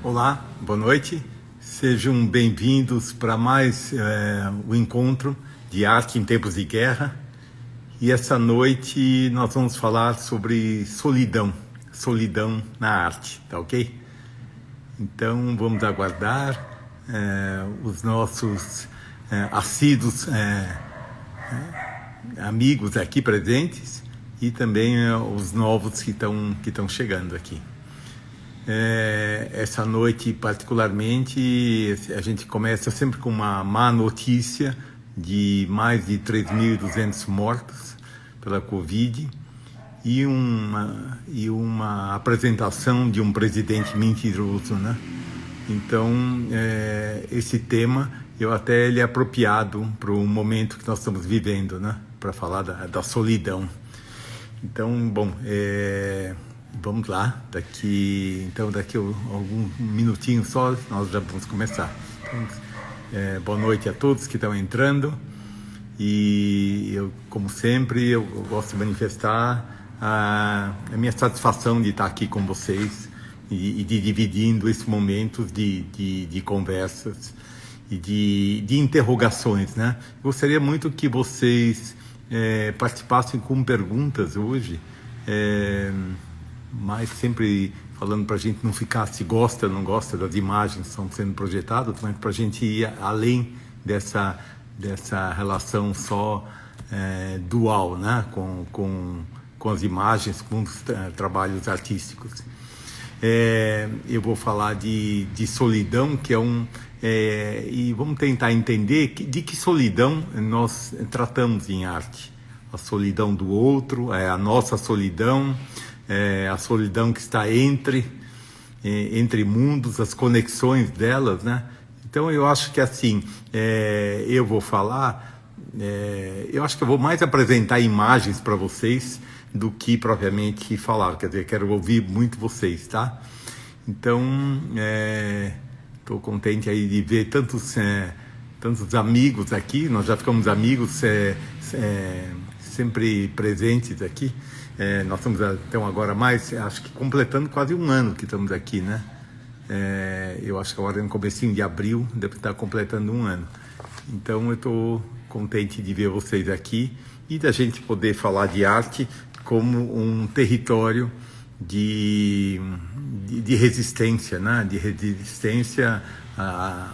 Olá, boa noite. Sejam bem-vindos para mais o encontro de arte em tempos de guerra. E essa noite nós vamos falar sobre solidão, solidão na arte, tá ok? Então vamos aguardar os nossos assíduos amigos aqui presentes e também os novos que estão chegando aqui. Essa noite particularmente a gente começa sempre com uma má notícia de mais de 3.200 mortos pela Covid e uma apresentação de um presidente mentiroso, né? Então esse tema ele é apropriado para o momento que nós estamos vivendo, né? Para falar da solidão. Então, bom, vamos lá, daqui algum minutinho só, nós já vamos começar. Então, boa noite a todos que estão entrando. E eu, como sempre, eu gosto de manifestar a minha satisfação de estar aqui com vocês e de dividindo esses momentos de conversas e de interrogações, né? Gostaria muito que vocês participassem com perguntas hoje, mas sempre falando para a gente não ficar se gosta ou não gosta das imagens que estão sendo projetadas, mas para a gente ir além dessa relação só dual, né? com as imagens, com os trabalhos artísticos. Eu vou falar de solidão, que e vamos tentar entender de que solidão nós tratamos em arte. A solidão do outro, a nossa solidão, a solidão que está entre mundos, as conexões delas, né? Então eu acho que assim, eu vou falar, eu acho que eu vou mais apresentar imagens para vocês do que propriamente falar, quer dizer, quero ouvir muito vocês, tá? Então, estou contente aí de ver tantos amigos aqui, nós já ficamos amigos sempre presentes aqui. Nós estamos então agora acho que completando quase um ano que estamos aqui, né? Eu acho que agora no comecinho de abril deve estar completando um ano. Então eu estou contente de ver vocês aqui e da gente poder falar de arte como um território de resistência, né? De resistência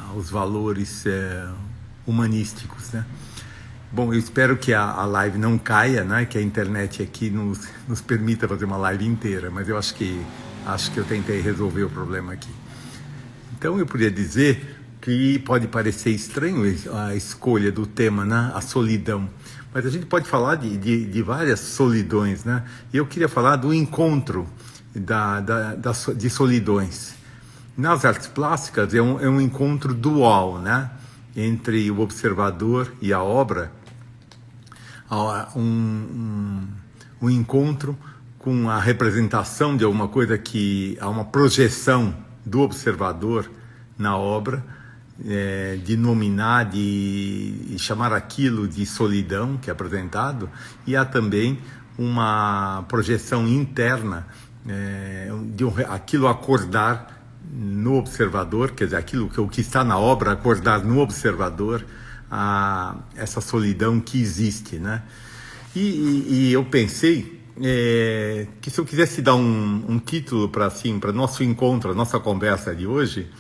aos valores humanísticos, né? Bom, eu espero que a live não caia, né? Que a internet aqui nos permita fazer uma live inteira, mas eu acho que eu tentei resolver o problema aqui. Então eu poderia dizer que pode parecer estranho a escolha do tema, né? A solidão, mas a gente pode falar de várias solidões, né? E eu queria falar do encontro de solidões. Nas artes plásticas é um encontro dual, né? Entre o observador e a obra, um encontro com a representação de alguma coisa que há uma projeção do observador na obra, de nominar, de chamar aquilo de solidão que é apresentado, e há também uma projeção interna de aquilo acordar no observador, quer dizer, o que está na obra acordar no observador essa solidão que existe, né? E eu pensei que se eu quisesse dar um título para nosso encontro, a nossa conversa de hoje,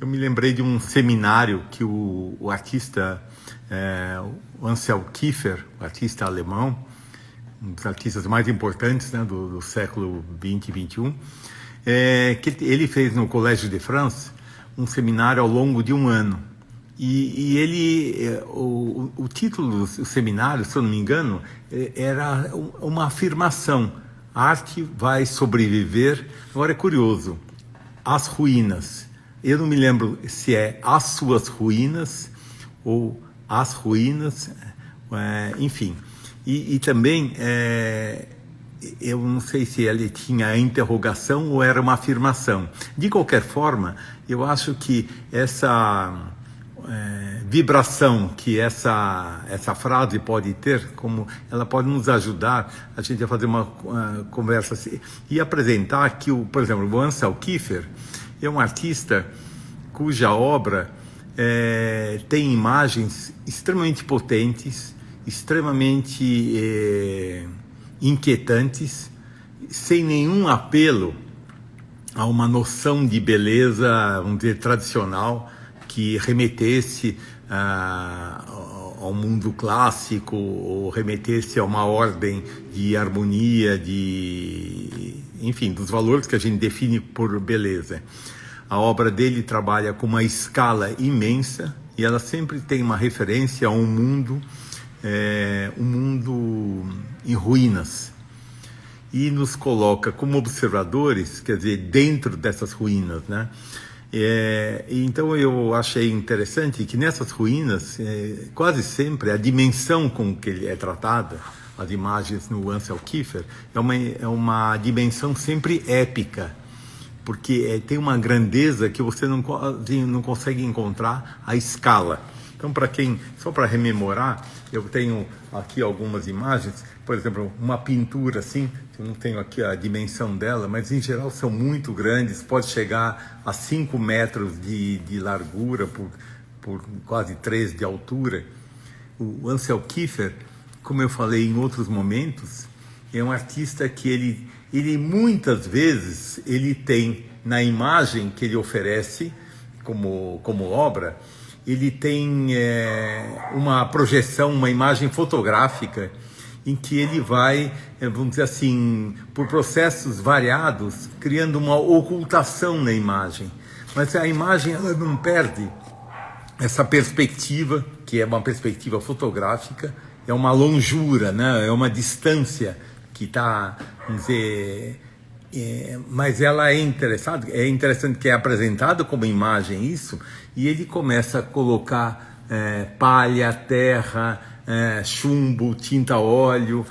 eu me lembrei de um seminário que o artista Ansel Kiefer, o artista alemão, um dos artistas mais importantes, né, do século 20 e 21, que ele fez no Collège de France um seminário ao longo de um ano. E o título do seminário, se eu não me engano, era uma afirmação: a arte vai sobreviver. Agora é curioso, as ruínas. Eu não me lembro se é as suas ruínas ou as ruínas, enfim. E também, eu não sei se ele tinha a interrogação ou era uma afirmação. De qualquer forma, eu acho que essa vibração que essa frase pode ter, como ela pode nos ajudar a gente a fazer uma conversa assim, e apresentar que, por exemplo, o Ansel Kiefer, É um artista cuja obra tem imagens extremamente potentes, extremamente inquietantes, sem nenhum apelo a uma noção de beleza, vamos dizer, tradicional, que remetesse ao mundo clássico, ou remetesse a uma ordem de harmonia, enfim, dos valores que a gente define por beleza. A obra dele trabalha com uma escala imensa e ela sempre tem uma referência a um mundo em ruínas. E nos coloca como observadores, quer dizer, dentro dessas ruínas, né? Então eu achei interessante que nessas ruínas, quase sempre, a dimensão com que ele é tratada, as imagens no Ansel Kiefer, é uma dimensão sempre épica, porque tem uma grandeza que você não consegue encontrar à escala. Então, só para rememorar, eu tenho aqui algumas imagens, por exemplo, uma pintura assim, eu não tenho aqui a dimensão dela, mas em geral são muito grandes, pode chegar a 5 metros de largura por quase 3 de altura. O Ansel Kiefer, como eu falei em outros momentos, é um artista que ele muitas vezes ele tem na imagem que ele oferece como obra, ele tem uma projeção, uma imagem fotográfica em que ele vai, vamos dizer assim, por processos variados, criando uma ocultação na imagem. Mas a imagem ela não perde essa perspectiva, que é uma perspectiva fotográfica, é uma longura, né? É uma distância que está, vamos dizer, mas ela é interessante que é apresentado como imagem isso, e ele começa a colocar palha, terra, chumbo, tinta a óleo,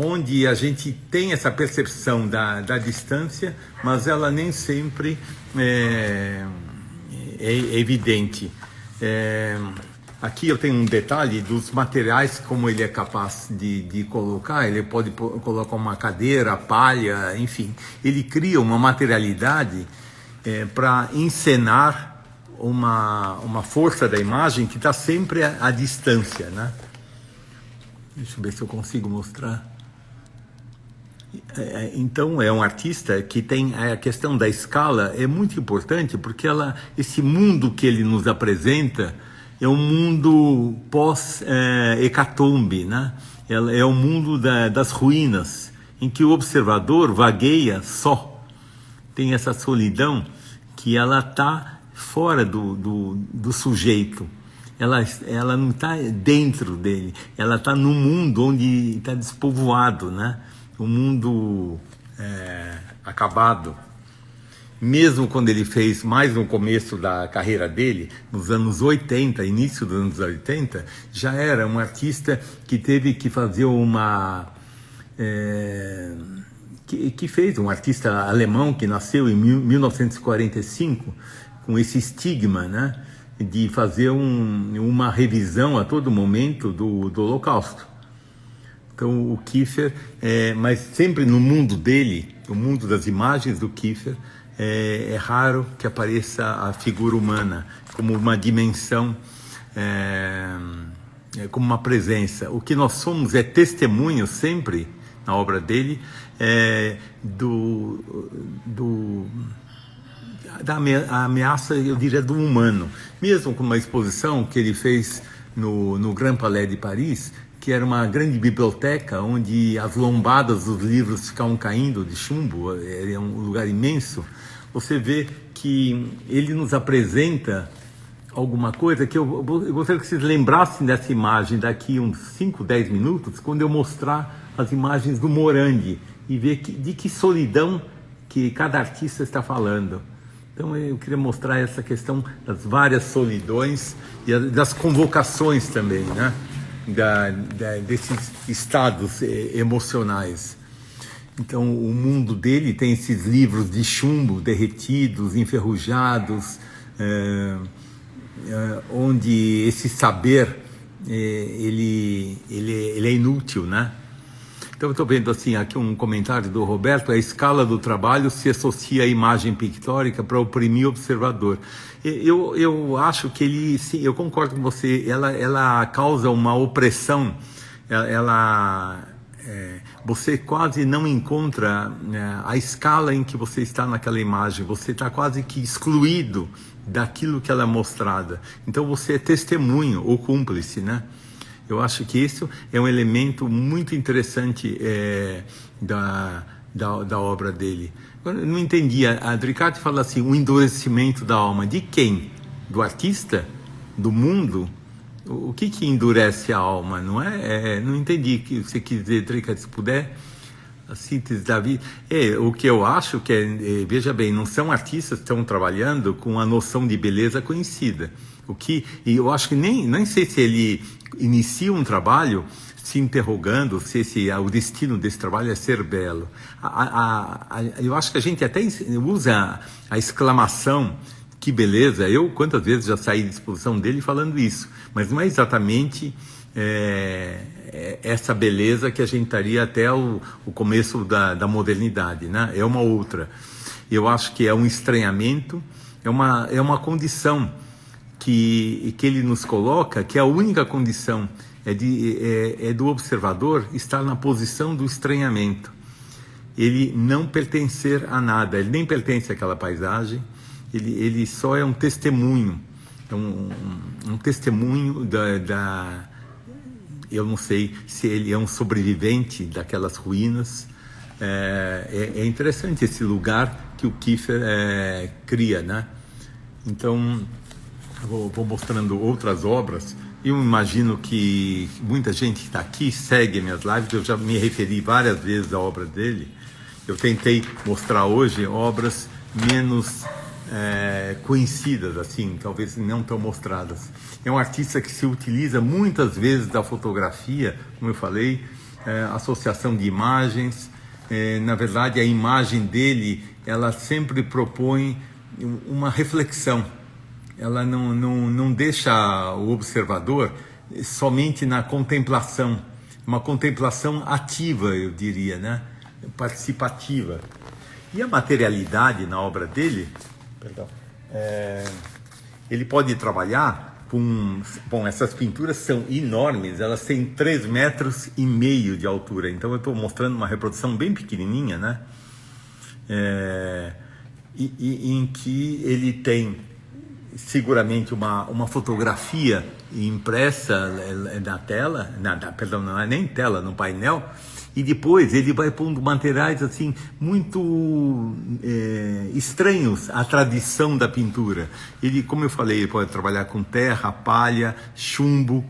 onde a gente tem essa percepção da distância, mas ela nem sempre é evidente. Aqui eu tenho um detalhe dos materiais, como ele é capaz de colocar. Ele pode colocar uma cadeira, palha, enfim. Ele cria uma materialidade para encenar uma força da imagem que está sempre à distância, né? Deixa eu ver se eu consigo mostrar. Então é um artista que tem a questão da escala é muito importante, porque esse mundo que ele nos apresenta é um mundo pós-hecatombe, né? É o mundo das ruínas, em que o observador vagueia só. Tem essa solidão que ela está fora do sujeito. Ela não está dentro dele. Ela está no mundo onde está despovoado, né? O mundo acabado. Mesmo quando ele fez mais no começo da carreira dele, nos anos 80, início dos anos 80, já era um artista que teve que fazer que fez um artista alemão que nasceu em 1945, com esse estigma, né, de fazer uma revisão a todo momento do Holocausto. Então o Kiefer, mas sempre no mundo dele, o mundo das imagens do Kiefer, é raro que apareça a figura humana como uma dimensão, como uma presença. O que nós somos é testemunho sempre, na obra dele, da ameaça, eu diria, do humano. Mesmo com uma exposição que ele fez no Grand Palais de Paris, que era uma grande biblioteca onde as lombadas dos livros ficavam caindo de chumbo, era um lugar imenso. Você vê que ele nos apresenta alguma coisa que eu gostaria que vocês lembrassem dessa imagem daqui uns 5, 10 minutos, quando eu mostrar as imagens do Morandi e ver de que solidão que cada artista está falando. Então eu queria mostrar essa questão das várias solidões e das convocações também, né? Desses estados emocionais. Então o mundo dele tem esses livros de chumbo derretidos, enferrujados, onde esse saber ele é inútil, né? Então Então, eu estou vendo assim, aqui um comentário do Roberto: a escala do trabalho se associa à imagem pictórica para oprimir o observador. Eu acho que ele, sim, eu concordo com você, ela causa uma opressão, você quase não encontra, né, a escala em que você está naquela imagem, você está quase que excluído daquilo que ela é mostrada. Então você é testemunho ou cúmplice, né? Eu acho que isso é um elemento muito interessante da obra dele. Eu não entendi, a Dricati fala assim, o endurecimento da alma. De quem? Do artista? Do mundo? O que endurece a alma? Não é? Não entendi o que você quis dizer, Dricati, se puder. A síntese da vida. O que eu acho que veja bem, não são artistas que estão trabalhando com a noção de beleza conhecida. E eu acho que nem sei se ele inicia um trabalho se interrogando se o destino desse trabalho é ser belo. Eu acho que a gente até usa a exclamação que beleza. Eu quantas vezes já saí de exposição dele falando isso, mas não é exatamente essa beleza que a gente estaria até o começo da modernidade, né? É uma outra. Eu acho que é um estranhamento, é uma condição que ele nos coloca, que é a única condição é do observador estar na posição do estranhamento. Ele não pertencer a nada, ele nem pertence àquela paisagem, ele só é um testemunho, um testemunho eu não sei se ele é um sobrevivente daquelas ruínas. É interessante esse lugar que o Kiefer cria, né? Então, vou mostrando outras obras. Eu imagino que muita gente que está aqui segue minhas lives. Eu já me referi várias vezes à obra dele. Eu tentei mostrar hoje obras menos conhecidas, assim, talvez não tão mostradas. É um artista que se utiliza muitas vezes da fotografia, como eu falei, associação de imagens. Na verdade, a imagem dele, ela sempre propõe uma reflexão. Ela não deixa o observador somente na contemplação, uma contemplação ativa, eu diria, né? Participativa. E a materialidade na obra dele, ele pode trabalhar bom, essas pinturas são enormes, elas têm 3,5 metros de altura, então eu estou mostrando uma reprodução bem pequenininha, né? Em que ele tem seguramente uma fotografia impressa na tela, perdão, não é nem tela, no painel, e depois ele vai pondo materiais assim muito estranhos à tradição da pintura. Ele, como eu falei, ele pode trabalhar com terra, palha, chumbo,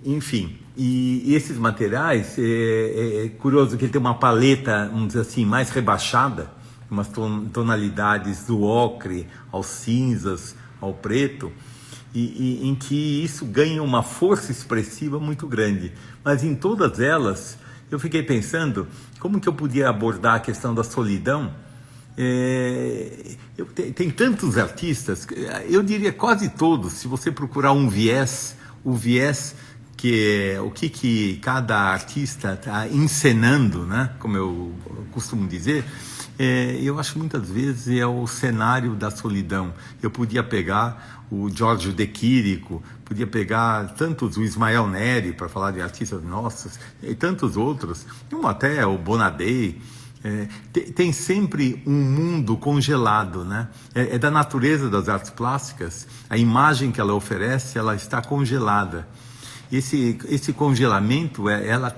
enfim. E esses materiais, é curioso que ele tem uma paleta, vamos dizer assim, mais rebaixada, umas tonalidades do ocre aos cinzas, ao preto, em que isso ganha uma força expressiva muito grande. Mas em todas elas, eu fiquei pensando como que eu podia abordar a questão da solidão. Tem tantos artistas, eu diria quase todos, se você procurar o viés que é o que cada artista está encenando, né? Como eu costumo dizer, eu acho que muitas vezes é o cenário da solidão. Eu podia pegar o Giorgio De Chirico, podia pegar tantos, o Ismael Neri, para falar de artistas nossos, e tantos outros, até o Bonadei. Tem sempre um mundo congelado, né? É da natureza das artes plásticas, a imagem que ela oferece, ela está congelada. Esse congelamento,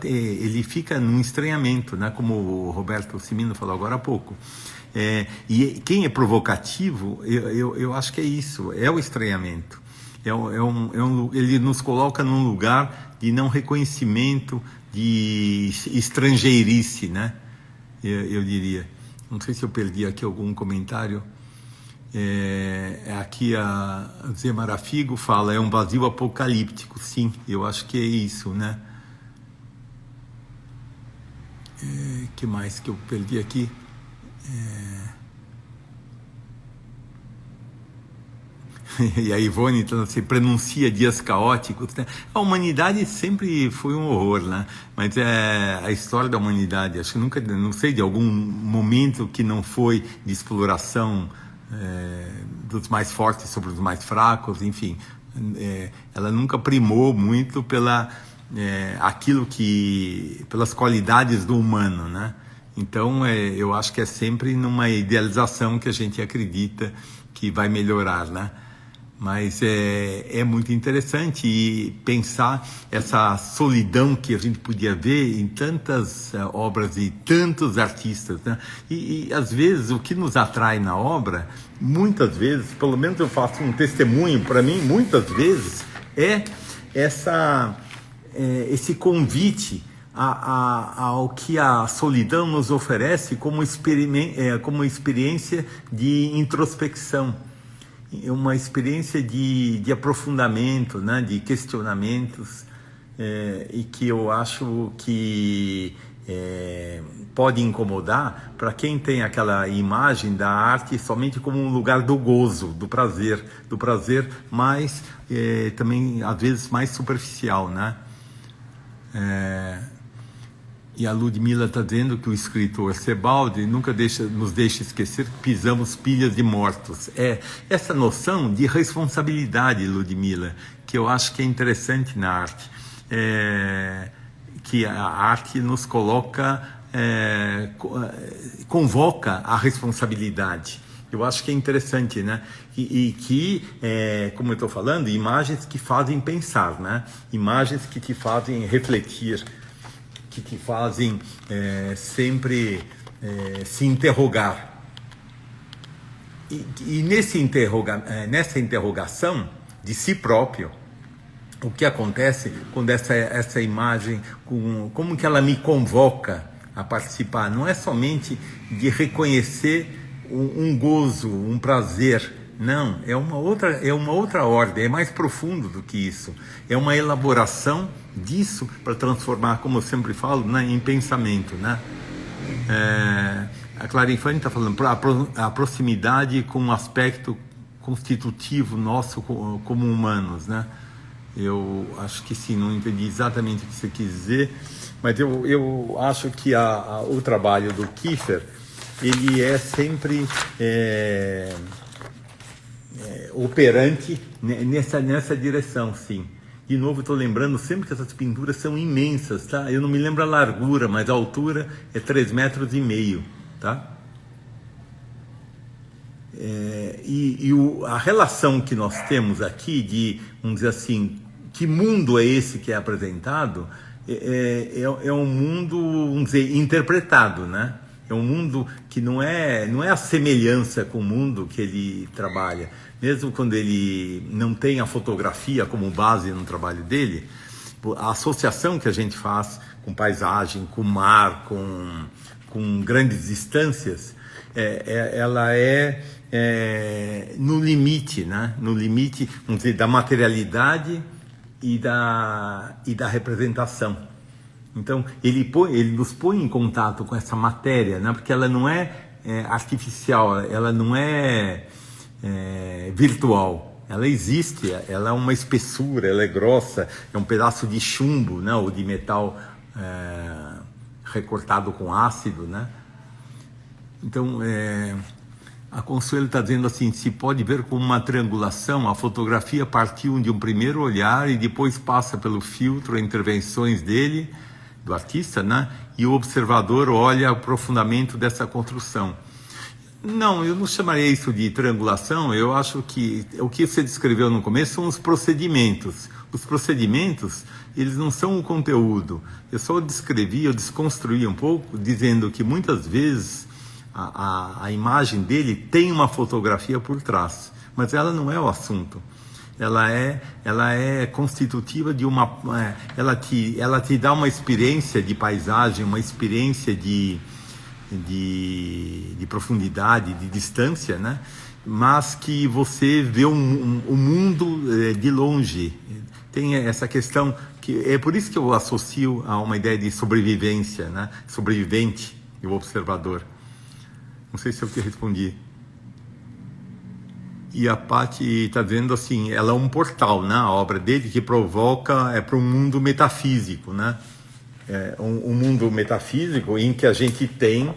ele fica num estranhamento, né? Como o Roberto Cimino falou agora há pouco. E quem é provocativo, eu acho que é isso, é o estranhamento. Ele nos coloca num lugar de não reconhecimento, de estrangeirice, né? Eu diria. Não sei se eu perdi aqui algum comentário. Aqui a Zé Marafigo fala, é um vazio apocalíptico. Sim, eu acho que é isso, né? Que mais que eu perdi aqui? e a Ivone então, se pronuncia dias caóticos, né? A humanidade sempre foi um horror, né? Mas é a história da humanidade, acho que nunca, não sei de algum momento que não foi de exploração dos mais fortes sobre os mais fracos, enfim, ela nunca primou muito aquilo que, pelas qualidades do humano, né? Então eu acho que é sempre numa idealização que a gente acredita que vai melhorar, né? Mas é muito interessante pensar essa solidão que a gente podia ver em tantas obras de tantos artistas, né? E às vezes o que nos atrai na obra, muitas vezes, pelo menos eu faço um testemunho para mim, muitas vezes é esse convite ao que a solidão nos oferece como experiência de introspecção, uma experiência de aprofundamento, né, de questionamentos, e que eu acho que pode incomodar para quem tem aquela imagem da arte somente como um lugar do gozo, do prazer mais, também às vezes mais superficial, né? E a Ludmila está dizendo que o escritor Sebald nunca nos deixa esquecer que pisamos pilhas de mortos. Essa noção de responsabilidade, Ludmila, que eu acho que é interessante na arte, que a arte nos coloca, convoca a responsabilidade. Eu acho que é interessante, né? E que, como eu estou falando, imagens que fazem pensar, né? Imagens que te fazem refletir, que te fazem sempre se interrogar. E nessa interrogação de si próprio, o que acontece quando essa imagem, como que ela me convoca a participar? Não é somente de reconhecer um gozo, um prazer. Não, é uma outra ordem, é mais profundo do que isso. É uma elaboração disso para transformar, como eu sempre falo, né, em pensamento, né? A Clara Infante está falando a proximidade com um aspecto constitutivo nosso como humanos, né? Eu acho que sim, não entendi exatamente o que você quis dizer, mas eu acho que o trabalho do Kiefer, ele é sempre operante nessa direção, sim. De novo, estou lembrando sempre que essas pinturas são imensas, tá? Eu não me lembro a largura, mas a altura é 3,5 metros, tá? A relação que nós temos aqui vamos dizer assim, que mundo é esse que é apresentado, é um mundo, vamos dizer, interpretado, né? É um mundo que não é a semelhança com o mundo que ele trabalha. Mesmo quando ele não tem a fotografia como base no trabalho dele, a associação que a gente faz com paisagem, com mar, com grandes distâncias, ela no limite, né? No limite, vamos dizer, da materialidade e da representação. Então, ele nos põe em contato com essa matéria, né? Porque ela não é artificial, ela não é virtual. Ela existe, ela é uma espessura, ela é grossa, é um pedaço de chumbo, né? Ou de metal recortado com ácido, né? Então, a Consuelo está dizendo assim, se pode ver como uma triangulação, a fotografia partiu de um primeiro olhar e depois passa pelo filtro, intervenções dele, do artista, né? E o observador olha o aprofundamento dessa construção. Não, eu não chamaria isso de triangulação, eu acho que o que você descreveu no começo são os procedimentos. Os procedimentos, eles não são o conteúdo. Eu só eu desconstruí um pouco, dizendo que muitas vezes a imagem dele tem uma fotografia por trás, mas ela não é o assunto. Ela é constitutiva de ela te dá uma experiência de paisagem, uma experiência de profundidade, de distância, né? Mas que você vê o mundo de longe. Tem essa questão, que é por isso que eu associo a uma ideia de sobrevivência, né? Sobrevivente e o observador. Não sei se eu te respondi. E a Pathy está dizendo assim, ela é um portal, né? A obra dele que provoca para um mundo metafísico, né? Um mundo metafísico em que a gente tem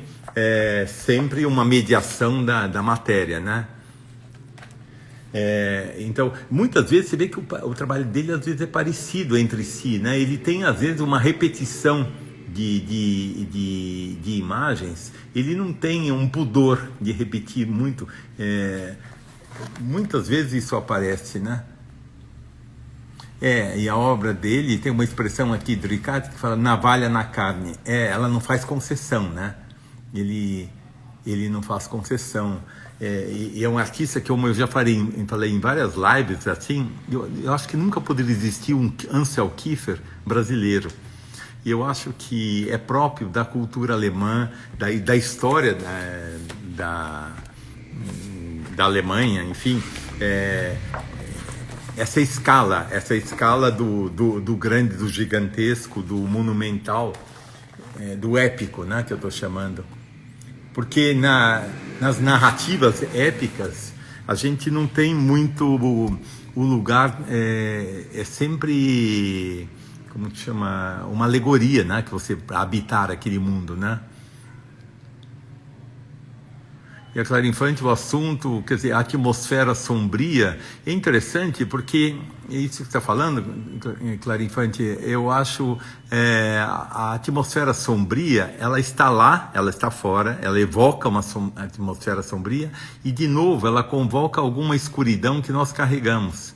sempre uma mediação da matéria, né? Então, muitas vezes você vê que o trabalho dele às vezes é parecido entre si, né? Ele tem às vezes uma repetição de imagens, ele não tem um pudor de repetir muito. Muitas vezes isso aparece, né? E a obra dele tem uma expressão aqui de Ricardo que fala navalha na carne. Ela não faz concessão, né? Ele não faz concessão. E é um artista que, como eu já falei em várias lives, assim, eu acho que nunca poderia existir um Ansel Kiefer brasileiro. E eu acho que é próprio da cultura alemã, da história da Alemanha, enfim, essa escala do grande, do gigantesco, do monumental, do épico, né, que eu estou chamando. Porque nas narrativas épicas a gente não tem muito o lugar, é sempre, como que chama, uma alegoria, né, que você habitar aquele mundo, né? E a Clara Infante, o assunto, quer dizer, a atmosfera sombria, é interessante porque, isso que você está falando, Clara Infante, eu acho a atmosfera sombria, ela está lá, ela está fora, ela evoca uma atmosfera sombria e, de novo, ela convoca alguma escuridão que nós carregamos.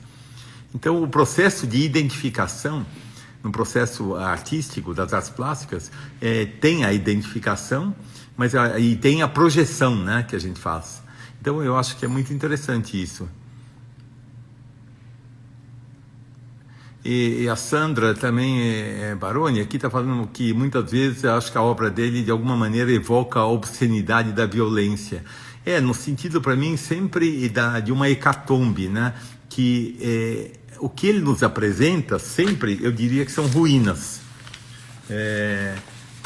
Então, o processo de identificação, no processo artístico das artes plásticas, tem a identificação, mas aí tem a projeção, né, que a gente faz. Então eu acho que é muito interessante isso. E a Sandra também Baroni aqui está falando que muitas vezes eu acho que a obra dele de alguma maneira evoca a obscenidade da violência. No sentido para mim sempre de uma hecatombe, né, que o que ele nos apresenta sempre, eu diria que são ruínas.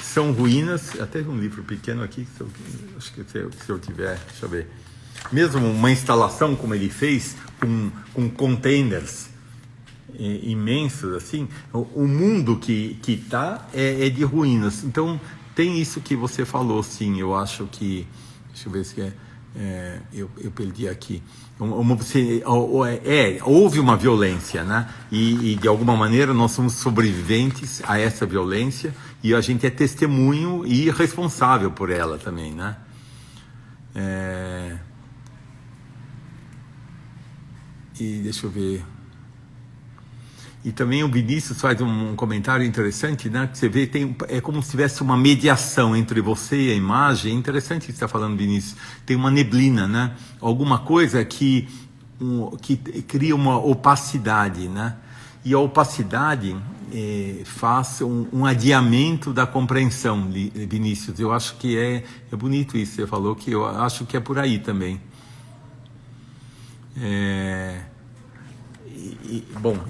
São ruínas, até um livro pequeno aqui, acho que se eu tiver, deixa eu ver. Mesmo uma instalação como ele fez, com containers imensos, assim, o mundo que está é de ruínas. Então, tem isso que você falou, sim, eu acho que, deixa eu ver se eu perdi aqui. Houve uma violência, né? E de alguma maneira nós somos sobreviventes a essa violência e a gente é testemunho e responsável por ela também, né? E deixa eu ver. E também o Vinícius faz um comentário interessante, né? Que você vê, é como se tivesse uma mediação entre você e a imagem. É interessante o que você está falando, Vinícius. Tem uma neblina, né? Alguma coisa que cria uma opacidade, né? E a opacidade faz um adiamento da compreensão, Vinícius. Eu acho que é bonito isso que você falou, que eu acho que é por aí também.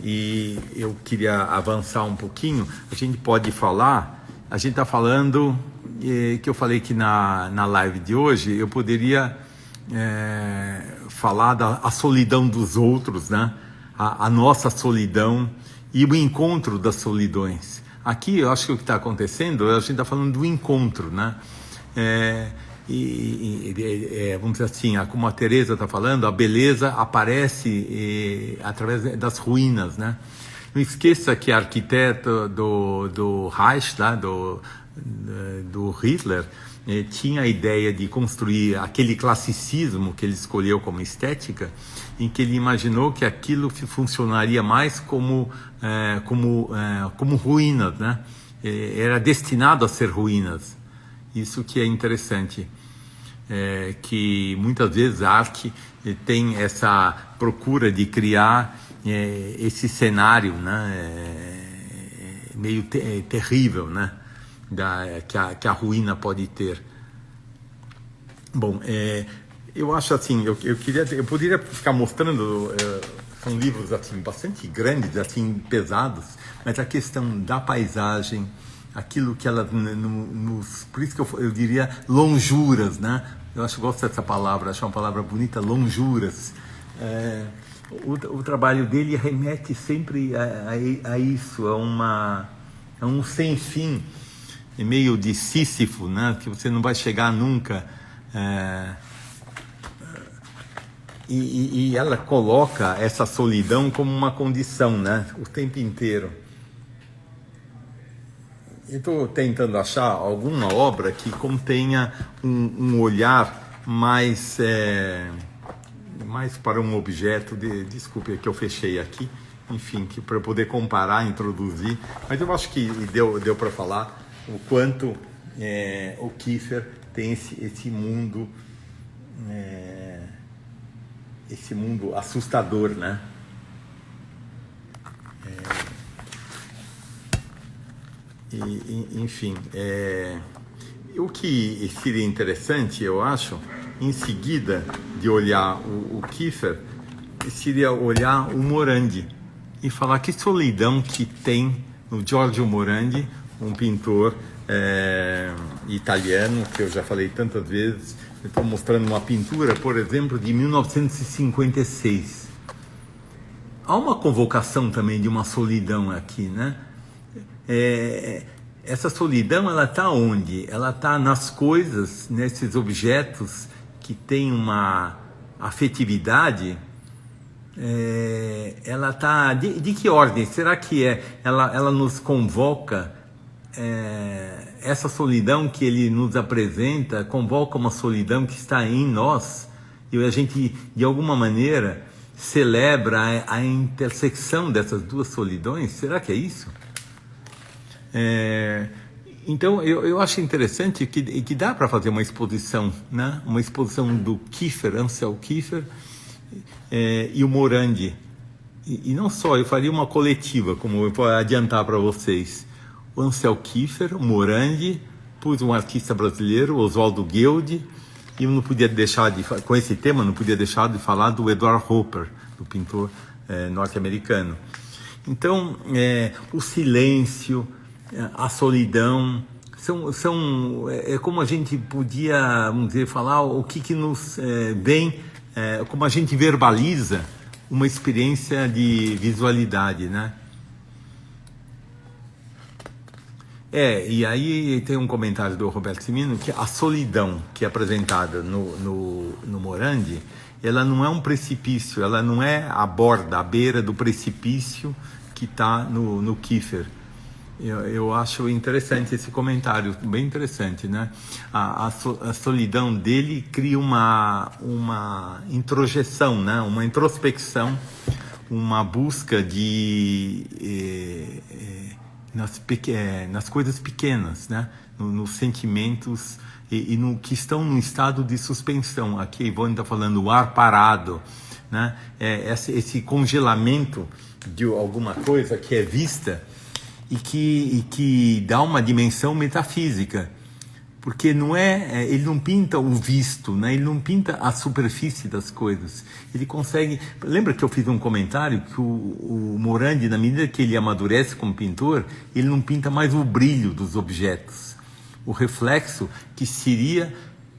E eu queria avançar um pouquinho. A gente pode falar, a gente está falando, que eu falei que na live de hoje, eu poderia falar da solidão dos outros, né? A nossa solidão e o encontro das solidões. Aqui eu acho que o que está acontecendo, a gente está falando do encontro, né? Vamos dizer assim, como a Teresa está falando, a beleza aparece através das ruínas, né? Não esqueça que a arquiteta do Reich, tá? do Hitler, tinha a ideia de construir aquele classicismo que ele escolheu como estética, em que ele imaginou que aquilo funcionaria mais como ruínas, né? Era destinado a ser ruínas. Isso que é interessante. Que muitas vezes a arte tem essa procura de criar esse cenário, né, meio terrível, né, que a ruína pode ter. Bom, eu acho assim, eu poderia ficar mostrando, são livros assim bastante grandes, assim pesados, mas a questão da paisagem, aquilo que ela por isso que eu diria lonjuras, né? Eu gosto dessa palavra, acho uma palavra bonita, lonjuras. O trabalho dele remete sempre a isso, a um sem fim, meio de Sísifo, né? Que você não vai chegar nunca. E ela coloca essa solidão como uma condição, né? O tempo inteiro. Eu estou tentando achar alguma obra que contenha um olhar mais para um objeto. Desculpe que eu fechei aqui. Enfim, que para poder comparar, introduzir. Mas eu acho que deu para falar o quanto o Kiefer tem esse mundo. Esse mundo assustador, né? Enfim, o que seria interessante, eu acho, em seguida de olhar o Kiefer, seria olhar o Morandi e falar que solidão que tem no Giorgio Morandi, um pintor italiano, que eu já falei tantas vezes. Eu estou mostrando uma pintura, por exemplo, de 1956. Há uma convocação também de uma solidão aqui, né? Essa solidão, ela está onde? Ela está nas coisas, nesses objetos que têm uma afetividade. Ela está de que ordem? Será que ela nos convoca? Essa solidão que ele nos apresenta convoca uma solidão que está em nós, e a gente, de alguma maneira, celebra a intersecção dessas duas solidões. Será que é isso? Então eu acho interessante que dá para fazer uma exposição, né? Uma exposição do Kiefer, Ansel Kiefer, e o Morandi, e não só, eu faria uma coletiva, como eu vou adiantar para vocês. O Ansel Kiefer, o Morandi, pus um artista brasileiro, Oswaldo Guilde, e eu não podia deixar com esse tema, não podia deixar de falar do Edward Hopper, do pintor norte-americano. Então, o silêncio, a solidão, são como a gente podia, vamos dizer, falar o que nos vem, como a gente verbaliza uma experiência de visualidade, né? E aí tem um comentário do Roberto Simino que a solidão que é apresentada no Morandi, ela não é um precipício, ela não é a borda, a beira do precipício que está no Kiefer. Eu acho interessante esse comentário, bem interessante, né? A solidão dele cria uma introjeção, né? Uma introspecção, uma busca nas coisas pequenas, né? Nos sentimentos e no que estão no estado de suspensão. Aqui a Ivone está falando o ar parado, né? Esse congelamento de alguma coisa que é vista e que dá uma dimensão metafísica, porque ele não pinta o visto, né? Ele não pinta a superfície das coisas. Ele consegue. Lembra que eu fiz um comentário que o Morandi, na medida que ele amadurece como pintor, ele não pinta mais o brilho dos objetos, o reflexo que seria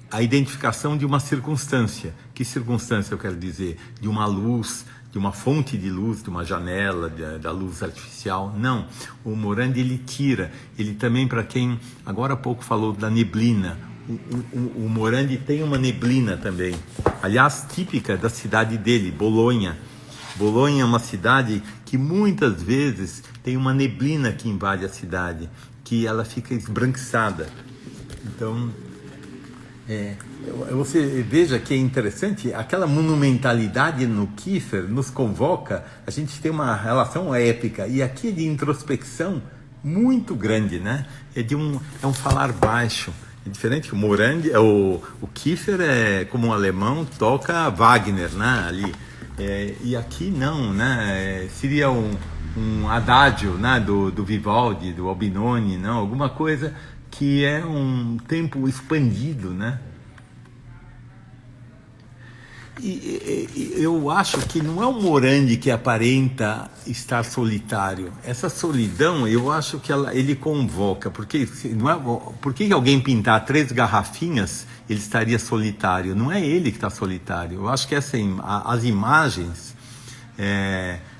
a identificação de uma circunstância. Que circunstância eu quero dizer? De uma luz, de uma fonte de luz, de uma janela, da luz artificial. Não, o Morandi ele tira. Ele também, para quem agora há pouco falou da neblina, o Morandi tem uma neblina também, aliás típica da cidade dele, Bolonha. Bolonha é uma cidade que muitas vezes tem uma neblina que invade a cidade, que ela fica esbranquiçada. Então você veja que é interessante, aquela monumentalidade no Kiefer nos convoca, a gente tem uma relação épica, e aqui é de introspecção muito grande, né? É um falar baixo, é diferente que o Morandi, o Kiefer como um alemão toca Wagner, né? Ali, e aqui não, né? Seria um adágio, né? Do Vivaldi, do Albinoni, não? Alguma coisa que é um tempo expandido, né? Eu acho que não é o Morandi que aparenta estar solitário. Essa solidão, eu acho que ele convoca. Porque não é, por que alguém pintar 3 garrafinhas, ele estaria solitário? Não é ele que está solitário. Eu acho que as imagens,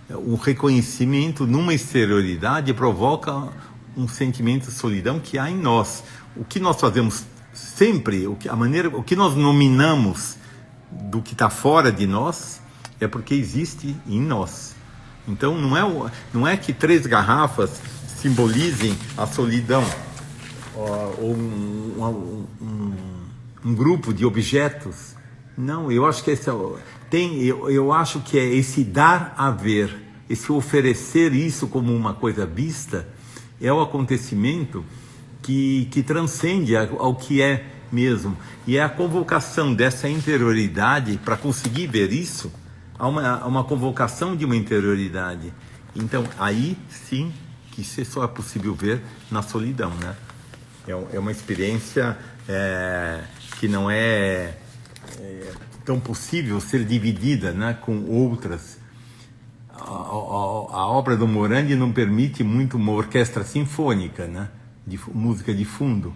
o reconhecimento numa exterioridade provoca um sentimento de solidão que há em nós. O que nós fazemos sempre, o que nós nominamos do que está fora de nós é porque existe em nós. Então não é que 3 garrafas simbolizem a solidão ou um grupo de objetos. Não, eu acho que eu acho que é esse dar a ver, esse oferecer isso como uma coisa vista, é o acontecimento que transcende ao que é mesmo. E é a convocação dessa interioridade para conseguir ver isso, há uma convocação de uma interioridade. Então, aí sim que isso só é possível ver na solidão, né? É uma experiência que não é tão possível ser dividida, né, com outras. A obra do Morandi não permite muito uma orquestra sinfônica, né, de música de fundo.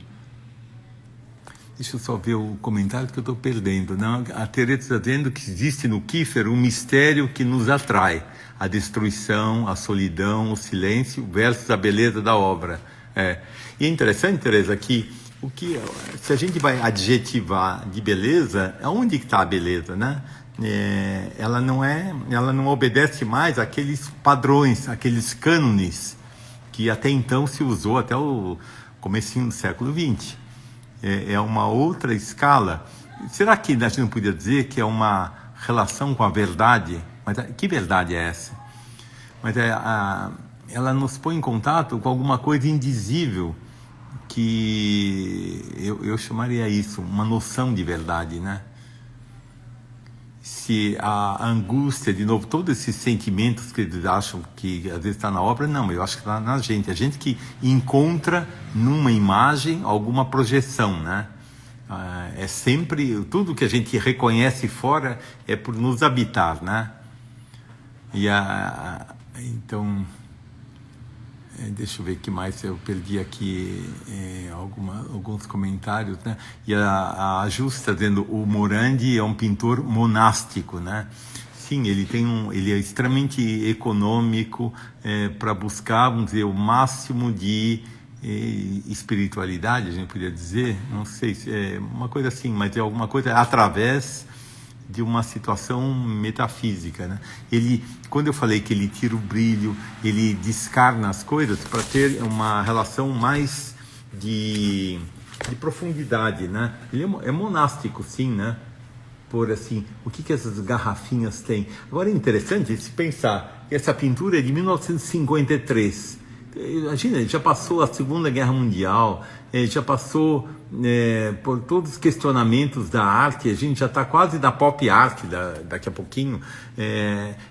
Deixa eu só ver o comentário que eu estou perdendo. Não, a Teresa está dizendo que existe no Kiefer um mistério que nos atrai. A destruição, a solidão, o silêncio versus a beleza da obra. E é interessante, Teresa, que se a gente vai adjetivar de beleza, aonde que está a beleza, né? Ela não obedece mais àqueles padrões, àqueles cânones que até então se usou até o comecinho do século XX. É uma outra escala. Será que a gente não podia dizer que é uma relação com a verdade? Mas que verdade é essa? Mas ela nos põe em contato com alguma coisa indizível, que eu chamaria isso, uma noção de verdade, né? Se a angústia, de novo, todos esses sentimentos que eles acham que às vezes está na obra, não, eu acho que está na gente. A gente que encontra numa imagem alguma projeção, né? É sempre, tudo que a gente reconhece fora é por nos habitar, né? Então, deixa eu ver o que mais eu perdi aqui, alguns comentários, né? E a Ju está dizendo, o Morandi é um pintor monástico, né? Sim, ele é extremamente econômico, para buscar, vamos dizer, o máximo de espiritualidade, a gente poderia dizer, não sei se é uma coisa assim, mas é alguma coisa através de uma situação metafísica, né? Quando eu falei que ele tira o brilho, ele descarna as coisas para ter uma relação mais de profundidade, né? Ele é monástico, sim, né? Por assim, o que essas garrafinhas têm? Agora é interessante se pensar que essa pintura é de 1953. Imagina, já passou a Segunda Guerra Mundial, já passou por todos os questionamentos da arte, a gente já está quase da pop art daqui a pouquinho,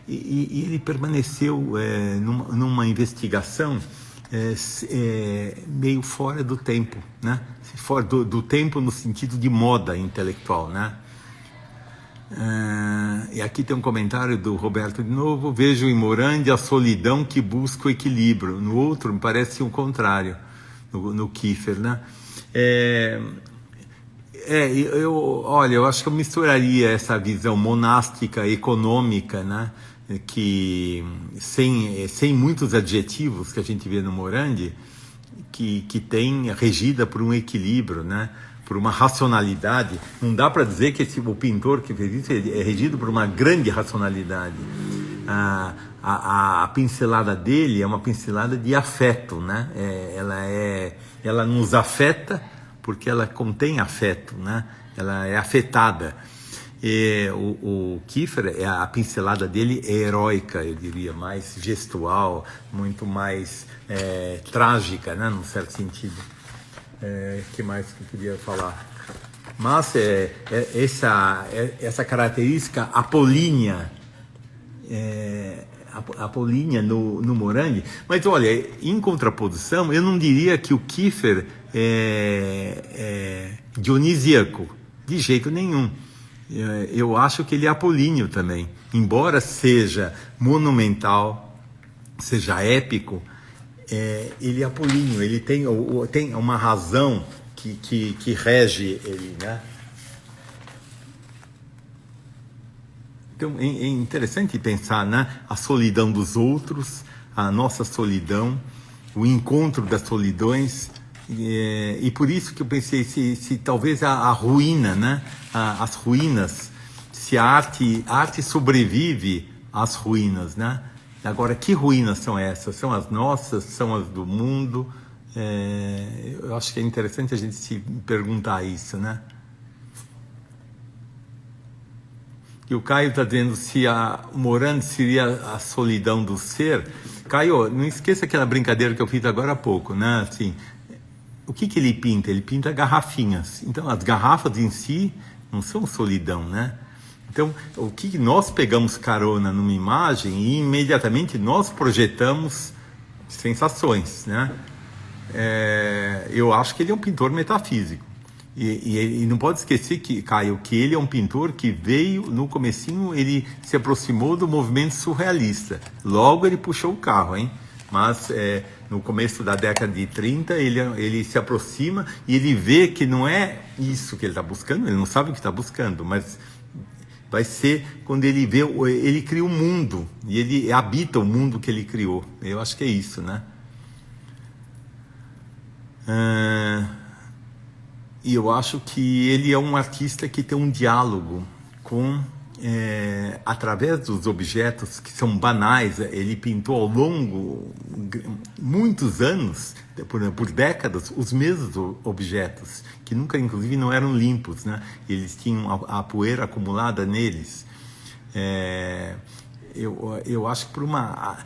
e ele permaneceu numa investigação meio fora do tempo, né? Fora do tempo no sentido de moda intelectual, né? E aqui tem um comentário do Roberto de novo. Vejo em Morandi a solidão que busca o equilíbrio. No outro me parece o contrário, no Kiefer, né? Eu acho que eu misturaria essa visão monástica, econômica, né? Que sem muitos adjetivos que a gente vê no Morandi, que tem regida por um equilíbrio, né? Por uma racionalidade. Não dá para dizer que o pintor que fez isso é regido por uma grande racionalidade. A pincelada dele é uma pincelada de afeto, né? Ela nos afeta porque ela contém afeto, né? Ela é afetada. O Kiefer, a pincelada dele é heróica, eu diria, mais gestual, muito mais trágica, né? Num certo sentido. Que mais que eu podia falar? Mas essa característica apolínea, no Morandi. Mas olha, em contraposição, eu não diria que o Kiefer é dionisíaco, de jeito nenhum. Eu acho que ele é apolíneo também. Embora seja monumental, seja épico, ele é apolíneo, ele tem uma razão que rege ele, né? Então é interessante pensar, né? A solidão dos outros, a nossa solidão, o encontro das solidões, e por isso que eu pensei se talvez a ruína, né? As ruínas, se a arte sobrevive às ruínas, né? Agora, que ruínas são essas? São as nossas? São as do mundo? Eu acho que é interessante a gente se perguntar isso, né? E o Caio está dizendo se o Morandi seria a solidão do ser. Caio, não esqueça aquela brincadeira que eu fiz agora há pouco, né? Assim, o que ele pinta? Ele pinta garrafinhas. Então, as garrafas em si não são solidão, né? Então, o que nós pegamos carona numa imagem e imediatamente nós projetamos sensações, né? Eu acho que ele é um pintor metafísico. E não pode esquecer que, Caio, que ele é um pintor que veio, no comecinho, ele se aproximou do movimento surrealista. Logo ele puxou o carro, hein? Mas no começo da década de 30, ele se aproxima e ele vê que não é isso que ele está buscando, ele não sabe o que está buscando, mas vai ser quando ele vê, ele cria um mundo, e ele habita o mundo que ele criou. Eu acho que é isso, né? E eu acho que ele é um artista que tem um diálogo com, através dos objetos que são banais. Ele pintou ao longo, muitos anos, por décadas, os mesmos objetos, que nunca, inclusive, não eram limpos, né? Eles tinham a poeira acumulada neles. Eu acho que por uma...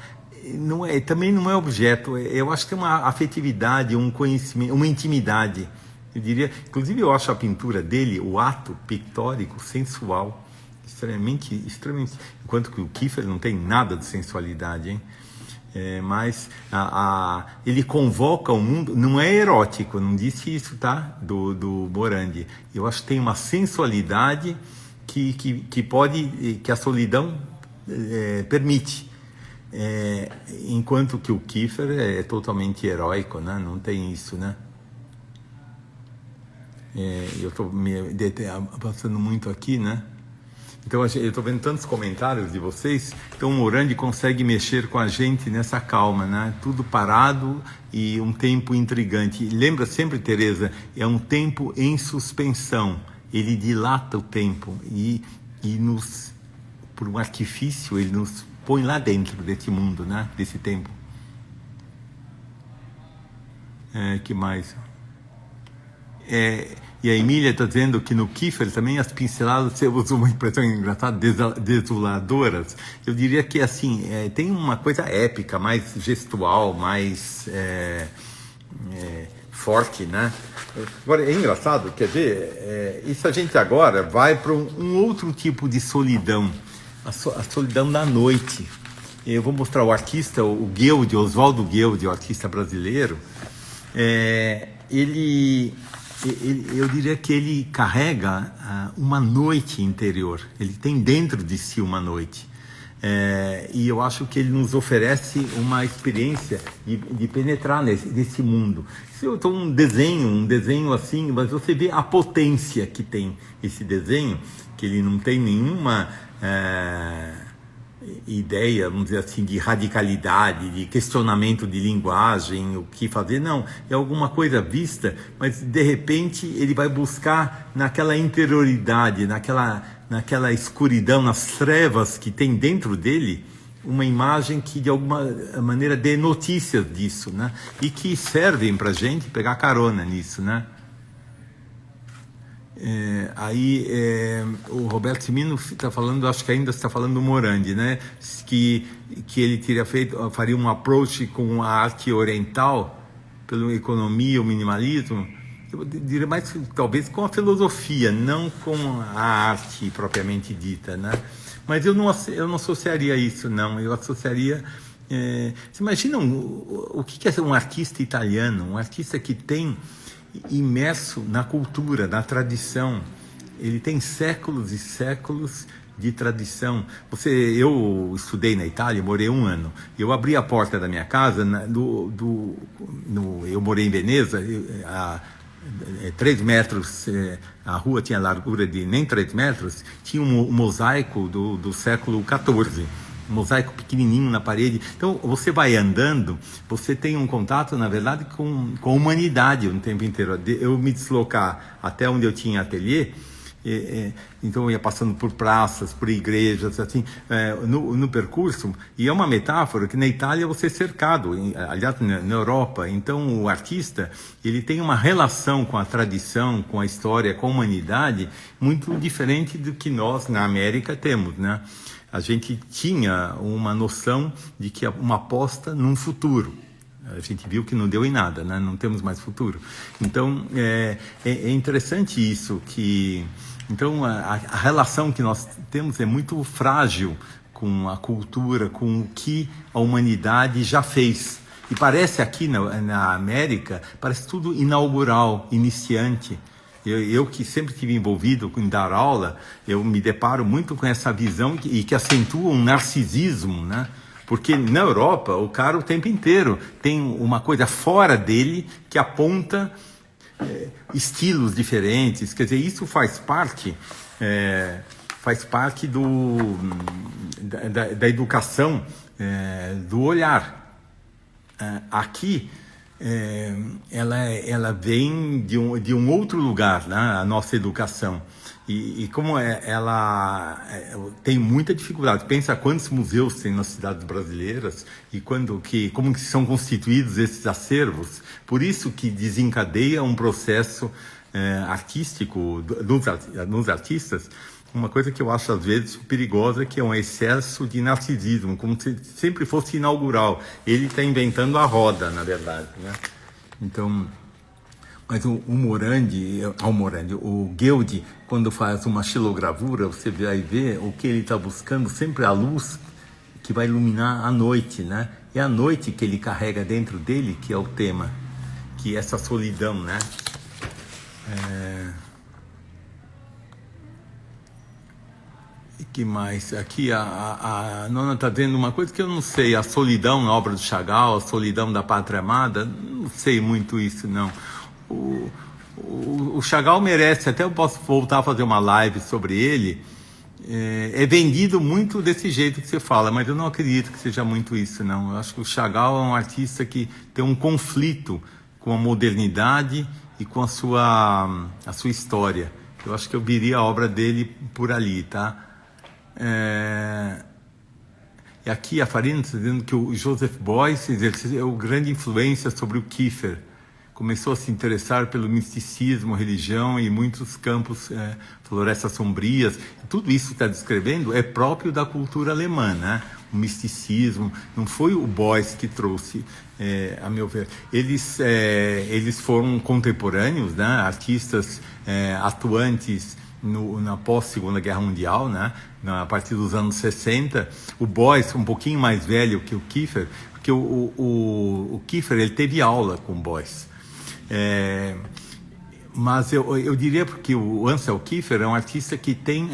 também não é objeto, eu acho que tem uma afetividade, um conhecimento, uma intimidade. Eu diria, inclusive eu acho a pintura dele, o ato pictórico, sensual, extremamente, enquanto que o Kiefer não tem nada de sensualidade, hein? Mas ele convoca o mundo, não é erótico, não disse isso, tá? Do Morandi. Eu acho que tem uma sensualidade que a solidão permite. Enquanto que o Kiefer é totalmente heróico, né? Não tem isso, né? Eu estou me avançando muito aqui, né? Então eu estou vendo tantos comentários de vocês. Então o Morandi consegue mexer com a gente nessa calma, né? Tudo parado e um tempo intrigante. E lembra sempre, Teresa, é um tempo em suspensão. Ele dilata o tempo e por um artifício, ele nos põe lá dentro desse mundo, né? Desse tempo. Que mais? E a Emília está dizendo que no Kiefer também as pinceladas, você usou uma expressão engraçada, desoladoras. Eu diria que assim, tem uma coisa épica, mais gestual, mais forte, né? Agora, é engraçado, quer ver? Isso a gente agora vai para um outro tipo de solidão, a solidão da noite. Eu vou mostrar o artista, o Guilde, Oswaldo Guilde, o artista brasileiro. Eu diria que ele carrega uma noite interior, ele tem dentro de si uma noite. E eu acho que ele nos oferece uma experiência de penetrar nesse mundo. Se eu estou um desenho assim, mas você vê a potência que tem esse desenho, que ele não tem nenhuma ideia, vamos dizer assim, de radicalidade, de questionamento de linguagem, o que fazer, não, é alguma coisa vista, mas de repente ele vai buscar naquela interioridade, naquela escuridão, nas trevas que tem dentro dele, uma imagem que de alguma maneira dê notícias disso, né? E que servem para a gente pegar carona nisso, né? O Roberto Simino está falando, acho que ainda está falando do Morandi, né? Que ele faria um approach com a arte oriental, pela economia, o minimalismo. Eu diria mais talvez com a filosofia, não com a arte propriamente dita, né? Mas eu não associaria isso, não. Eu associaria... Você imagina o que é um artista italiano? Um artista que tem imerso na cultura, na tradição, ele tem séculos e séculos de tradição. Eu estudei na Itália, morei 1 ano. Eu abri a porta da minha casa, eu morei em Veneza, 3 metros, a rua tinha largura de nem 3 metros, tinha um mosaico do século XIV, um mosaico pequenininho na parede. Então, você vai andando, você tem um contato, na verdade, com a humanidade o tempo inteiro. Eu me deslocar até onde eu tinha ateliê, então eu ia passando por praças, por igrejas, assim, no percurso, e é uma metáfora que na Itália você é cercado, aliás, na Europa. Então o artista, ele tem uma relação com a tradição, com a história, com a humanidade, muito diferente do que nós na América temos, né? A gente tinha uma noção de que uma aposta num futuro. A gente viu que não deu em nada, né? Não temos mais futuro. Então, é interessante isso, que... Então, a relação que nós temos é muito frágil com a cultura, com o que a humanidade já fez. E parece aqui na América, parece tudo inaugural, iniciante. Eu que sempre estive envolvido em dar aula, eu me deparo muito com essa visão que acentua um narcisismo, né? Porque na Europa, o cara o tempo inteiro tem uma coisa fora dele que aponta estilos diferentes. Quer dizer, isso faz parte da educação, do olhar. Aqui, ela vem de um outro lugar, né? A nossa educação. E como ela tem muita dificuldade. Pensa quantos museus tem nas cidades brasileiras e como que são constituídos esses acervos. Por isso que desencadeia um processo artístico nos artistas, uma coisa que eu acho às vezes perigosa, que é um excesso de narcisismo, como se sempre fosse inaugural. Ele está inventando a roda, na verdade, né? Então... Mas o Guild, quando faz uma xilogravura, você vai ver o que ele está buscando, sempre a luz que vai iluminar a noite, né? É a noite que ele carrega dentro dele, que é o tema, que é essa solidão, né? E que mais? Aqui a Nona está dizendo uma coisa que eu não sei, a solidão na obra do Chagall, a solidão da Pátria Amada, não sei muito isso, não. O Chagall merece, até eu posso voltar a fazer uma live sobre ele. É vendido muito desse jeito que você fala, mas eu não acredito que seja muito isso, não. Eu acho que o Chagall é um artista que tem um conflito com a modernidade e com a sua história. Eu acho que eu viria a obra dele por ali, tá? E aqui a Farina está dizendo que o Joseph Beuys é uma grande influência sobre o Kiefer. Começou a se interessar pelo misticismo, religião e muitos campos, florestas sombrias. Tudo isso que está descrevendo é próprio da cultura alemã, né? O misticismo. Não foi o Beuys que trouxe, a meu ver. Eles foram contemporâneos, né? Artistas atuantes na pós-Segunda Guerra Mundial, né? A partir dos anos 60. O Beuys, um pouquinho mais velho que o Kiefer, porque o Kiefer ele teve aula com o Beuys. Mas eu diria porque o Ansel Kiefer é um artista que tem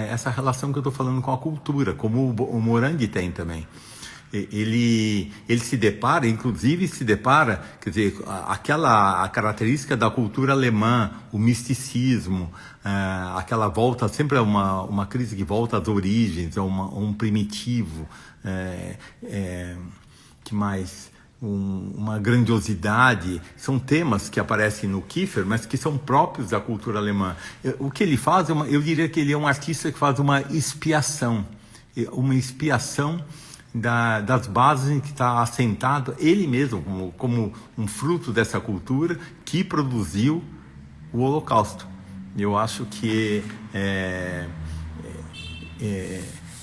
essa relação que eu estou falando com a cultura, como o Morandi tem também. Ele se depara, inclusive quer dizer, a característica da cultura alemã, o misticismo, aquela volta, sempre uma crise que volta às origens, um primitivo, que mais... uma grandiosidade, são temas que aparecem no Kiefer, mas que são próprios da cultura alemã. O que ele faz, eu diria que ele é um artista que faz uma expiação das bases em que está assentado ele mesmo, como um fruto dessa cultura que produziu o Holocausto. Eu acho que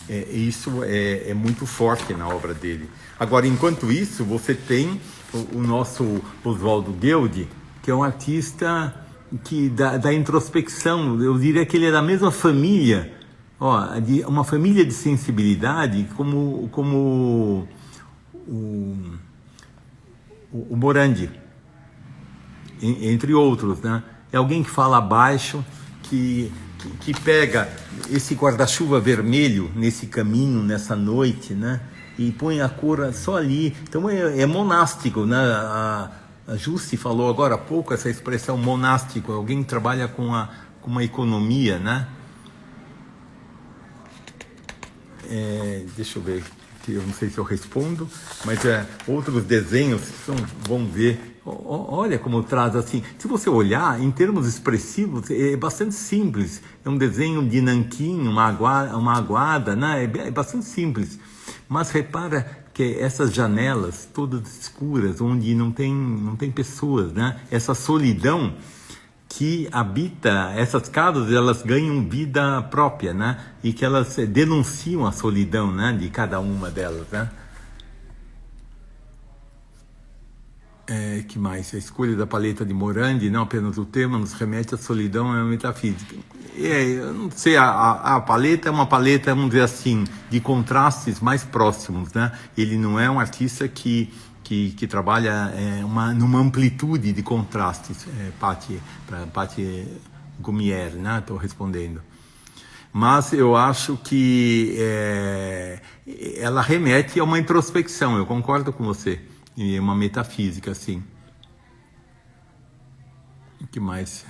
isso é muito forte na obra dele. Agora, enquanto isso, você tem o nosso Oswaldo Guild, que é um artista da introspecção. Eu diria que ele é da mesma família, uma família de sensibilidade, como o Morandi, entre outros, né? É alguém que fala baixo, que pega esse guarda-chuva vermelho nesse caminho, nessa noite, né? E põe a cor só ali. Então é monástico, né? A Jussi falou agora há pouco essa expressão monástico, alguém que trabalha com uma economia, né? Deixa eu ver, eu não sei se eu respondo, mas outros desenhos vão ver. Olha como traz assim. Se você olhar em termos expressivos, é bastante simples. É um desenho de nanquim, uma aguada, né? É bastante simples. Mas repara que essas janelas todas escuras, onde não tem pessoas, né? Essa solidão que habita essas casas, elas ganham vida própria, né? E que elas denunciam a solidão, né? De cada uma delas, né? Que mais? A escolha da paleta de Morandi, não apenas o tema, nos remete à solidão e à metafísica. Eu não sei, a paleta é uma paleta, vamos dizer assim, de contrastes mais próximos, né? Ele não é um artista que trabalha numa amplitude de contrastes, Patti Gumier, né? Estou respondendo. Mas eu acho que ela remete a uma introspecção, eu concordo com você. E uma metafísica, assim. O que mais?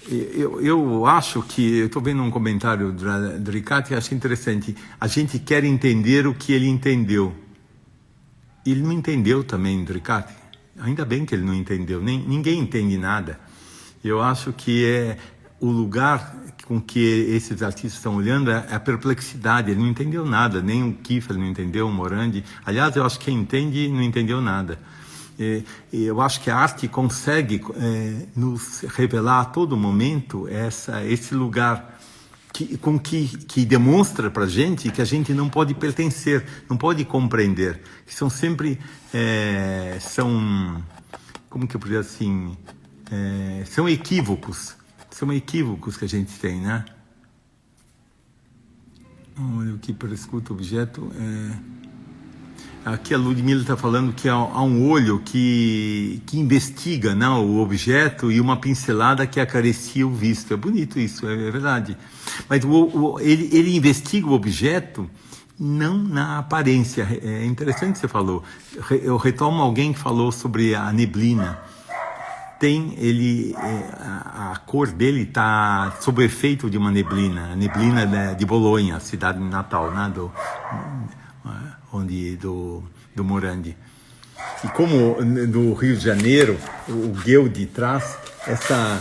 Eu acho que, eu estou vendo um comentário do Ricardo que achei interessante. A gente quer entender o que ele entendeu. Ele não entendeu também, Ricardo. Ainda bem que ele não entendeu. Ninguém entende nada. Eu acho que o lugar com que esses artistas estão olhando é a perplexidade. Ele não entendeu nada, nem o Kiefer não entendeu, o Morandi. Aliás, eu acho que quem entende não entendeu nada. Eu acho que a arte consegue nos revelar a todo momento esse lugar que demonstra para a gente que a gente não pode pertencer, não pode compreender. Que são sempre... como que eu podia dizer assim... são equívocos. São equívocos que a gente tem, né? Olha, o que prescuta o objeto. Aqui a Ludmilla está falando que há um olho que investiga, né, o objeto e uma pincelada que acaricia o visto. É bonito isso, é verdade. Mas ele investiga o objeto não na aparência. É interessante o que você falou. Eu retomo alguém que falou sobre a neblina. A cor dele está sob o efeito de uma neblina, a neblina de Bolonha, a cidade natal, né, do Morandi. E como do Rio de Janeiro, o Guilde traz essa...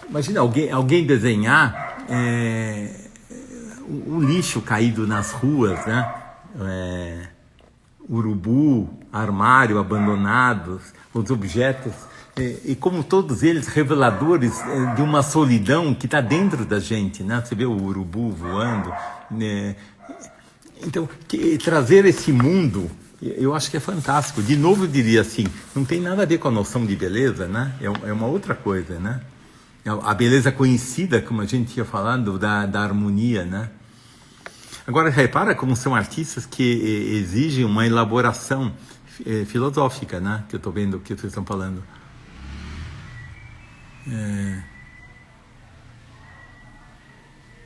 imagina alguém desenhar o lixo caído nas ruas, né? Urubu, armário abandonados, os objetos, e como todos eles reveladores de uma solidão que está dentro da gente, né? Você vê o urubu voando, né? Então, trazer esse mundo, eu acho que é fantástico. De novo, eu diria assim, não tem nada a ver com a noção de beleza, né? É uma outra coisa, né? A beleza conhecida, como a gente tinha falado, da harmonia, né? Agora, repara como são artistas que exigem uma elaboração filosófica, né? Que eu estou vendo o que vocês estão falando.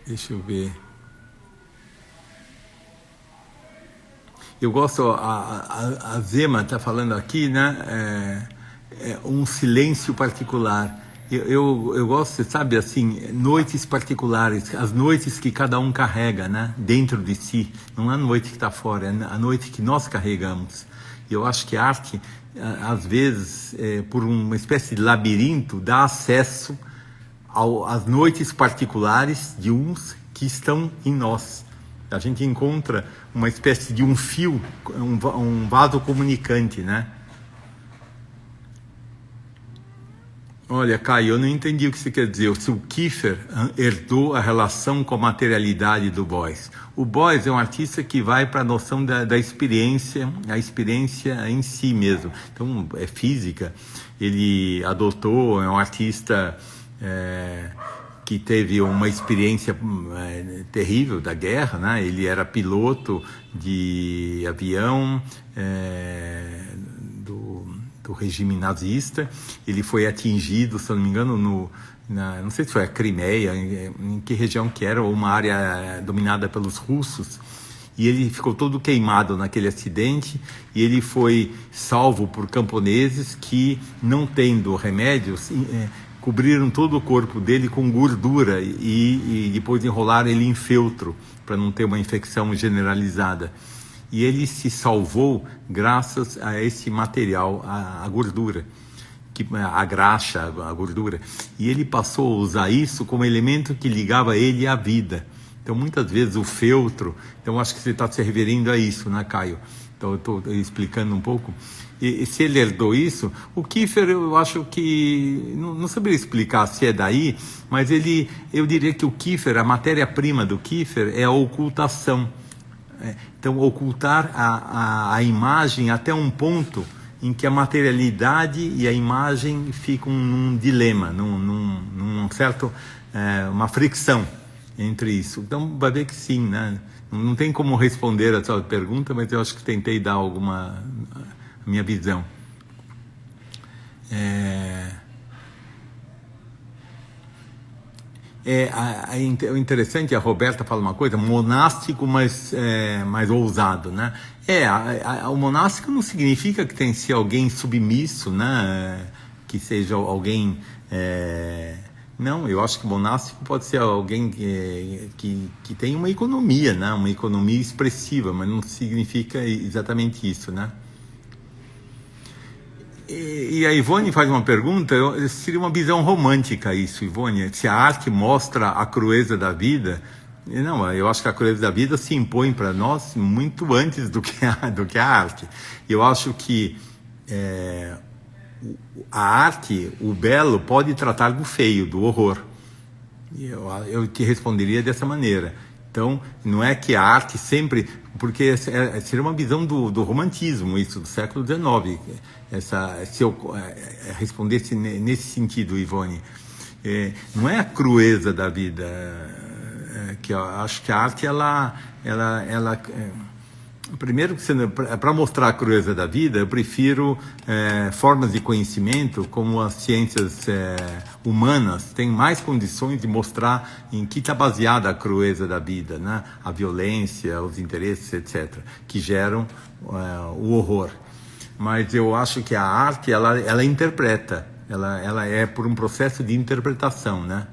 Deixa eu ver. Eu gosto, a Zema está falando aqui, né? Um silêncio particular. Eu gosto, sabe, assim, noites particulares, as noites que cada um carrega, né, dentro de si. Não é a noite que está fora, é a noite que nós carregamos. E eu acho que a arte, às vezes, por uma espécie de labirinto, dá acesso às noites particulares de uns que estão em nós. A gente encontra uma espécie de um fio, um vaso comunicante, né? Olha, Caio, eu não entendi o que você quer dizer. Se o Kiefer herdou a relação com a materialidade do Beuys. O Beuys é um artista que vai para a noção da experiência, a experiência em si mesmo. Então, é física. Ele adotou, é um artista que teve uma experiência terrível da guerra, né? Ele era piloto de avião do regime nazista. Ele foi atingido, se não me engano, não sei se foi a Crimeia, em que região que era, ou uma área dominada pelos russos. E ele ficou todo queimado naquele acidente, e ele foi salvo por camponeses que, não tendo remédios, cobriram todo o corpo dele com gordura e depois enrolaram ele em feltro, para não ter uma infecção generalizada. E ele se salvou graças a esse material, a gordura, a graxa, a gordura. E ele passou a usar isso como elemento que ligava ele à vida. Então, muitas vezes, o feltro... Então, acho que você está se referindo a isso, né, Caio? Então, eu estou explicando um pouco. E se ele herdou isso, o Kiefer, eu acho que... Não saberia explicar se é daí, mas eu diria que o Kiefer, a matéria-prima do Kiefer é a ocultação. Então, ocultar a imagem até um ponto em que a materialidade e a imagem ficam num dilema, num certo... uma fricção entre isso. Então, vai ver que sim, né? Não tem como responder a sua pergunta, mas eu acho que tentei dar a minha visão. O interessante, a Roberta fala uma coisa, monástico, mas mais ousado, né? O monástico não significa que tem que ser alguém submisso, né? Que seja alguém... Não, eu acho que monástico pode ser alguém que tem uma economia, né? Uma economia expressiva, mas não significa exatamente isso, né? E a Ivone faz uma pergunta, seria uma visão romântica isso, Ivone, se a arte mostra a crueza da vida. Não, eu acho que a crueza da vida se impõe para nós muito antes do que a arte. Eu acho que a arte, o belo, pode tratar do feio, do horror. Eu te responderia dessa maneira. Então, não é que a arte sempre... Porque seria uma visão do romantismo, isso, do século XIX. Se eu respondesse nesse sentido, Ivone, não é a crueza da vida, que eu acho que a arte, primeiro, para mostrar a crueza da vida, eu prefiro formas de conhecimento, como as ciências humanas têm mais condições de mostrar em que está baseada a crueza da vida, né? A violência, os interesses, etc., que geram o horror. Mas eu acho que a arte, ela interpreta, ela é por um processo de interpretação, né?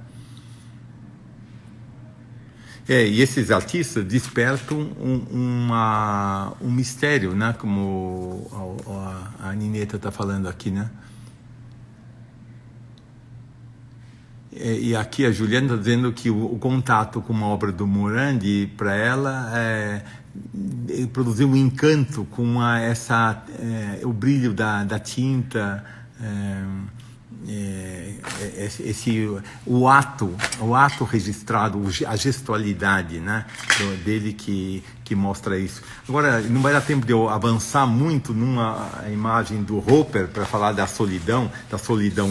E esses artistas despertam um mistério, né? Como a Nineta está falando aqui, né? E aqui a Juliana está dizendo que o contato com uma obra do Morandi, para ela, produziu um encanto com o brilho da tinta, o ato registrado, a gestualidade, né, dele que mostra isso. Agora, não vai dar tempo de eu avançar muito numa imagem do Hopper para falar da solidão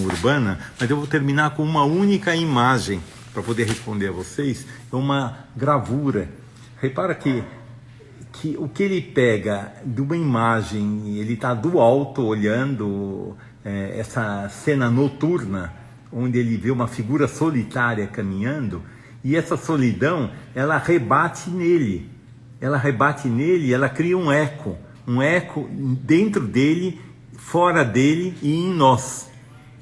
urbana, mas eu vou terminar com uma única imagem para poder responder a vocês. É uma gravura. Repara que o que ele pega de uma imagem, ele está do alto olhando essa cena noturna, onde ele vê uma figura solitária caminhando, e essa solidão, ela rebate nele, ela cria um eco dentro dele, fora dele e em nós.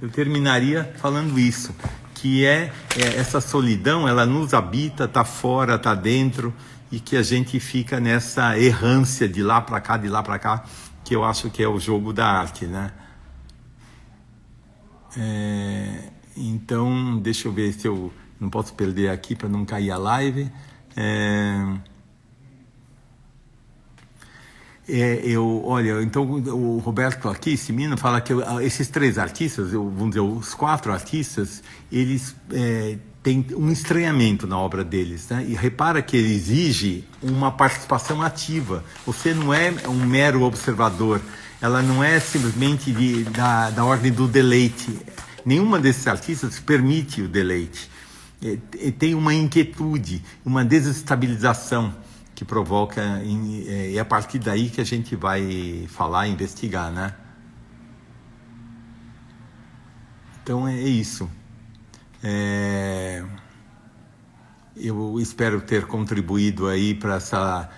Eu terminaria falando isso, que essa solidão, ela nos habita, está fora, está dentro, e que a gente fica nessa errância de lá para cá, que eu acho que é o jogo da arte, né? Então, deixa eu ver se eu não posso perder aqui para não cair a live. Então o Roberto aqui, Simino, fala que esses três artistas, vamos dizer, os quatro artistas, eles têm um estranhamento na obra deles, né? E repara que ele exige uma participação ativa. Você não é um mero observador. Ela não é simplesmente da ordem do deleite. Nenhuma desses artistas permite o deleite. Tem uma inquietude, uma desestabilização que provoca, e é a partir daí que a gente vai falar, investigar, né? Então é isso. Eu espero ter contribuído aí para essa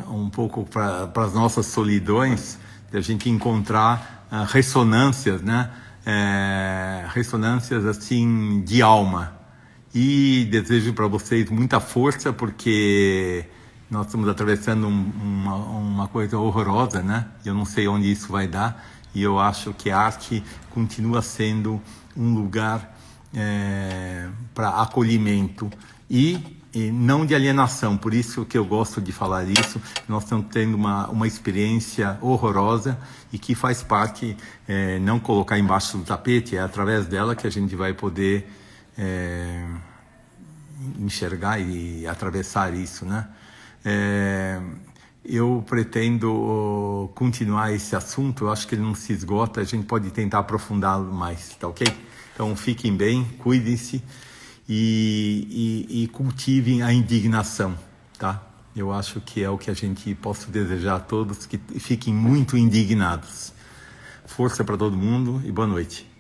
um pouco para as nossas solidões, de a gente encontrar ressonâncias, né? Ressonâncias assim de alma. E desejo para vocês muita força, porque nós estamos atravessando uma coisa horrorosa, né? Eu não sei onde isso vai dar, e eu acho que a arte continua sendo um lugar para acolhimento e não de alienação. Por isso que eu gosto de falar isso. Nós estamos tendo uma experiência horrorosa e que faz parte, não colocar embaixo do tapete, é através dela que a gente vai poder enxergar e atravessar isso, né? Eu pretendo continuar esse assunto. Eu acho que ele não se esgota, a gente pode tentar aprofundá-lo mais, tá ok? Então fiquem bem, cuidem-se e cultivem a indignação, tá? Eu acho que é o que a gente possa desejar a todos, que fiquem muito indignados. Força para todo mundo e boa noite.